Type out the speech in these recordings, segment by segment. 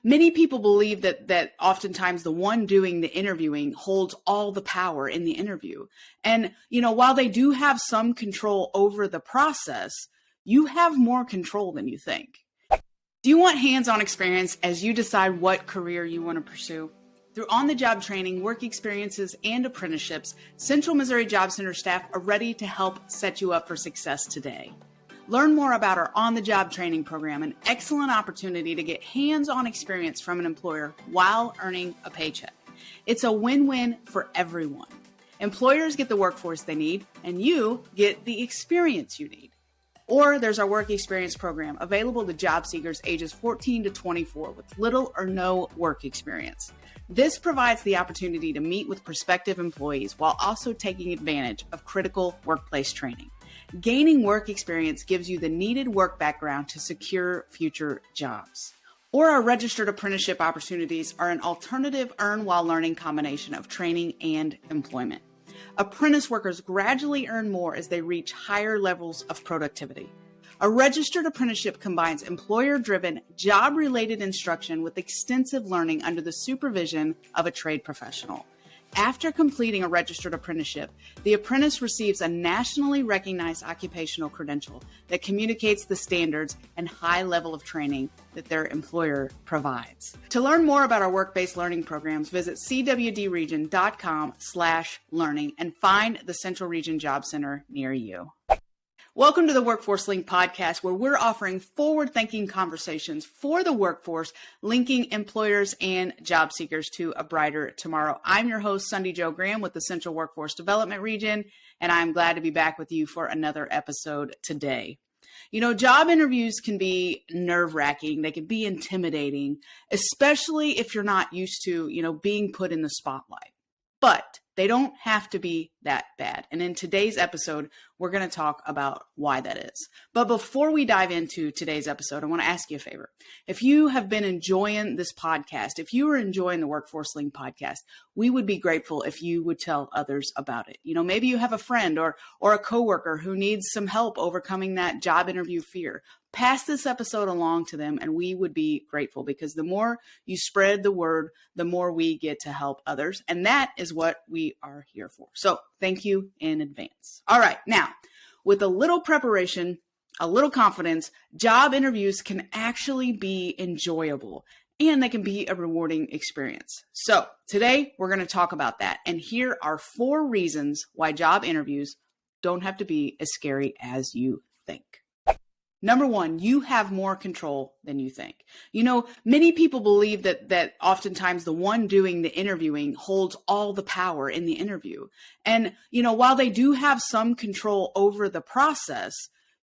Many people believe that oftentimes the one doing the interviewing holds all the power in the interview. And, while they do have some control over the process, you have more control than you think. Do you want hands-on experience as you decide what career you want to pursue? Through on-the-job training, work experiences, and apprenticeships, Central Missouri Job Center staff are ready to help set you up for success today. Learn more about our on-the-job training program, an excellent opportunity to get hands-on experience from an employer while earning a paycheck. It's a win-win for everyone. Employers get the workforce they need, and you get the experience you need. Or there's our work experience program available to job seekers ages 14 to 24 with little or no work experience. This provides the opportunity to meet with prospective employees while also taking advantage of critical workplace training. Gaining work experience gives you the needed work background to secure future jobs. Or our registered apprenticeship opportunities are an alternative earn while learning combination of training and employment. Apprentice workers gradually earn more as they reach higher levels of productivity. A registered apprenticeship combines employer-driven, job-related instruction with extensive learning under the supervision of a trade professional. After completing a registered apprenticeship, the apprentice receives a nationally recognized occupational credential that communicates the standards and high level of training that their employer provides. To learn more about our work-based learning programs, visit cwdregion.com/learning and find the Central Region Job Center near you. Welcome to the Workforce Link podcast, where we're offering forward-thinking conversations for the workforce, linking employers and job seekers to a brighter tomorrow. I'm your host, Sunday Jo Graham with the Central Workforce Development Region, and I'm glad to be back with you for another episode today. Job interviews can be nerve-wracking. They can be intimidating, especially if you're not used to, being put in the spotlight. But they don't have to be that bad. And in today's episode, we're going to talk about why that is. But before we dive into today's episode, I want to ask you a favor. If you have been enjoying this podcast, if you are enjoying the Workforce Link podcast, we would be grateful if you would tell others about it. Maybe you have a friend or a coworker who needs some help overcoming that job interview fear. Pass this episode along to them, and we would be grateful, because the more you spread the word, the more we get to help others. And that is what we are here for. So thank you in advance. All right. Now, with a little preparation, a little confidence, job interviews can actually be enjoyable, and they can be a rewarding experience. So today we're going to talk about that. And here are 4 reasons why job interviews don't have to be as scary as you think. Number 1, you have more control than you think. Many people believe that oftentimes the one doing the interviewing holds all the power in the interview. And, while they do have some control over the process,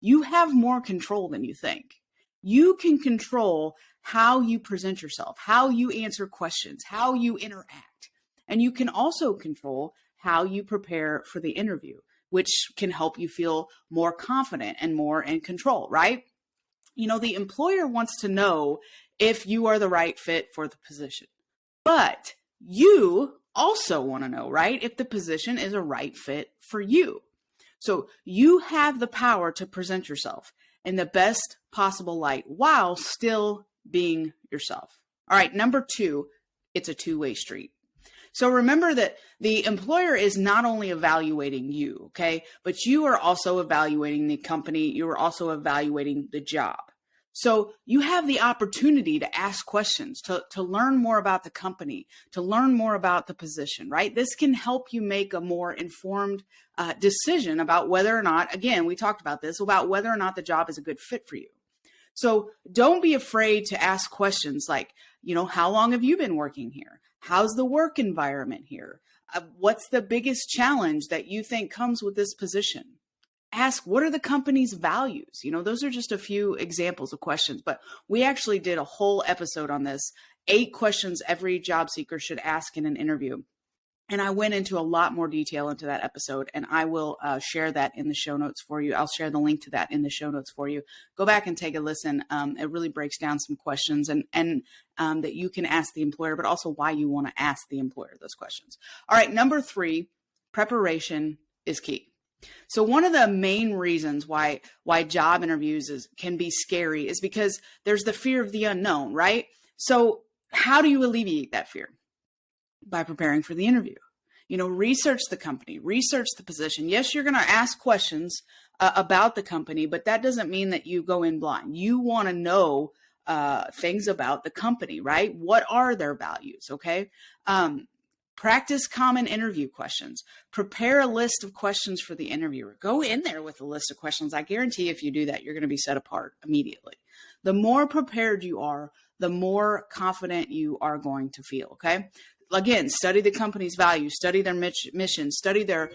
you have more control than you think. You can control how you present yourself, how you answer questions, how you interact. And you can also control how you prepare for the interview, which can help you feel more confident and more in control, right? The employer wants to know if you are the right fit for the position, but you also want to know, right, if the position is a right fit for you. So you have the power to present yourself in the best possible light while still being yourself. All right, number 2, it's a two-way street. So remember that the employer is not only evaluating you, okay, but you are also evaluating the company. You are also evaluating the job. So you have the opportunity to ask questions, to learn more about the company, to learn more about the position, right? This can help you make a more informed decision about whether or not, again, we talked about this, about whether or not the job is a good fit for you. So don't be afraid to ask questions like, how long have you been working here? How's the work environment here? What's the biggest challenge that you think comes with this position? Ask, what are the company's values? Those are just a few examples of questions, but we actually did a whole episode on this, 8 questions every job seeker should ask in an interview. And I went into a lot more detail into that episode, and I will share that in the show notes for you. I'll share the link to that in the show notes for you. Go back and take a listen. It really breaks down some questions and that you can ask the employer, but also why you want to ask the employer those questions. All right, number 3, preparation is key. So one of the main reasons why job interviews can be scary is because there's the fear of the unknown, right? So how do you alleviate that fear? By preparing for the interview. Research the company, research the position. Yes, you're going to ask questions about the company, but that doesn't mean that you go in blind. You want to know things about the company, right? What are their values? Okay. Practice common interview questions. Prepare a list of questions for the interviewer. Go in there with a list of questions. I guarantee if you do that, you're going to be set apart immediately. The more prepared you are, the more confident you are going to feel. Okay. Again, study the company's values, study their mission, study their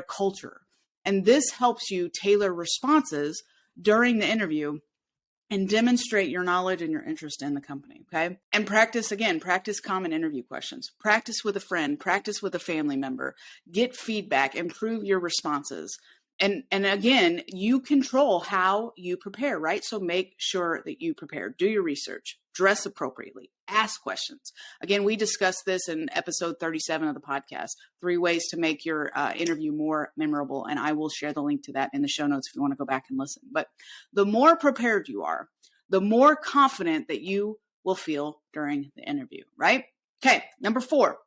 culture. And this helps you tailor responses during the interview and demonstrate your knowledge and your interest in the company, okay? And practice common interview questions. Practice with a friend, practice with a family member, get feedback, improve your responses. And again, you control how you prepare, right? So make sure that you prepare. Do your research, dress appropriately, ask questions. Again, we discussed this in episode 37 of the podcast, 3 ways to make your interview more memorable. And I will share the link to that in the show notes if you want to go back and listen. But the more prepared you are, the more confident that you will feel during the interview, right? Okay, number 4.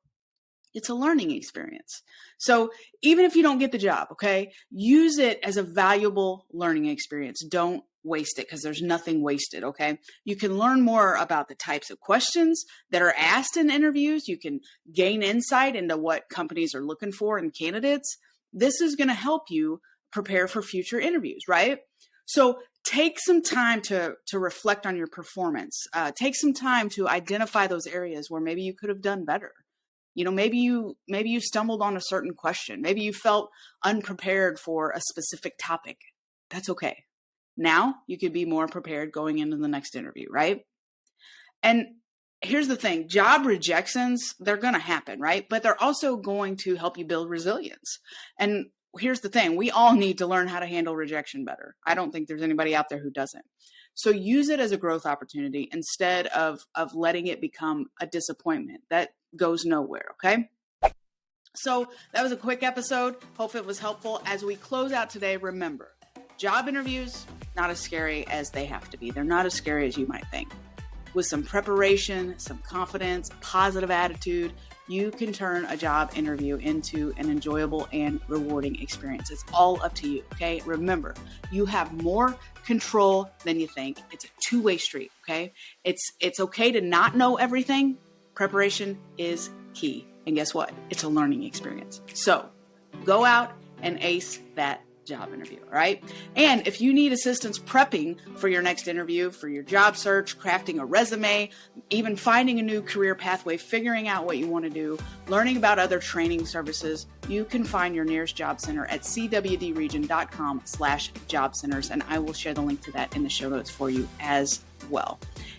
It's a learning experience. So even if you don't get the job, okay, use it as a valuable learning experience. Don't waste it because there's nothing wasted, okay? You can learn more about the types of questions that are asked in interviews. You can gain insight into what companies are looking for in candidates. This is going to help you prepare for future interviews, right? So take some time to reflect on your performance. Take some time to identify those areas where maybe you could have done better. Maybe you stumbled on a certain question. Maybe you felt unprepared for a specific topic. That's okay. Now you could be more prepared going into the next interview, right? And here's the thing, job rejections, they're going to happen, right? But they're also going to help you build resilience. And here's the thing, we all need to learn how to handle rejection better. I don't think there's anybody out there who doesn't. So use it as a growth opportunity instead of letting it become a disappointment. That goes nowhere, okay? So that was a quick episode. Hope it was helpful. As we close out today, remember, job interviews, not as scary as they have to be. They're not as scary as you might think. With some preparation, some confidence, positive attitude, you can turn a job interview into an enjoyable and rewarding experience. It's all up to you, okay? Remember, you have more control than you think. It's a two-way street, okay? It's okay to not know everything. Preparation is key. And guess what? It's a learning experience. So go out and ace that job interview, all right? And if you need assistance prepping for your next interview, for your job search, crafting a resume, even finding a new career pathway, figuring out what you want to do, learning about other training services, you can find your nearest job center at cwdregion.com/job centers. And I will share the link to that in the show notes for you as well.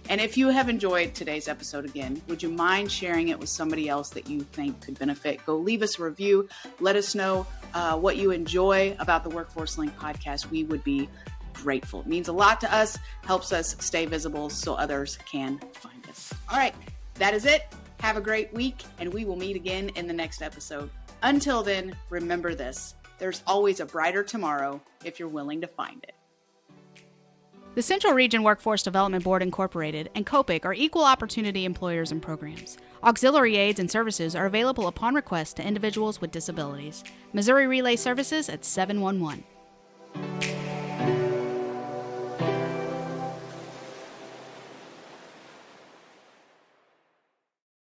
And if you have enjoyed today's episode again, would you mind sharing it with somebody else that you think could benefit? Go leave us a review. Let us know what you enjoy about the Workforce Link podcast. We would be grateful. It means a lot to us, helps us stay visible so others can find us. All right, that is it. Have a great week, and we will meet again in the next episode. Until then, remember this: there's always a brighter tomorrow if you're willing to find it. The Central Region Workforce Development Board Incorporated and COPIC are equal opportunity employers and programs. Auxiliary aids and services are available upon request to individuals with disabilities. Missouri Relay Services at 711.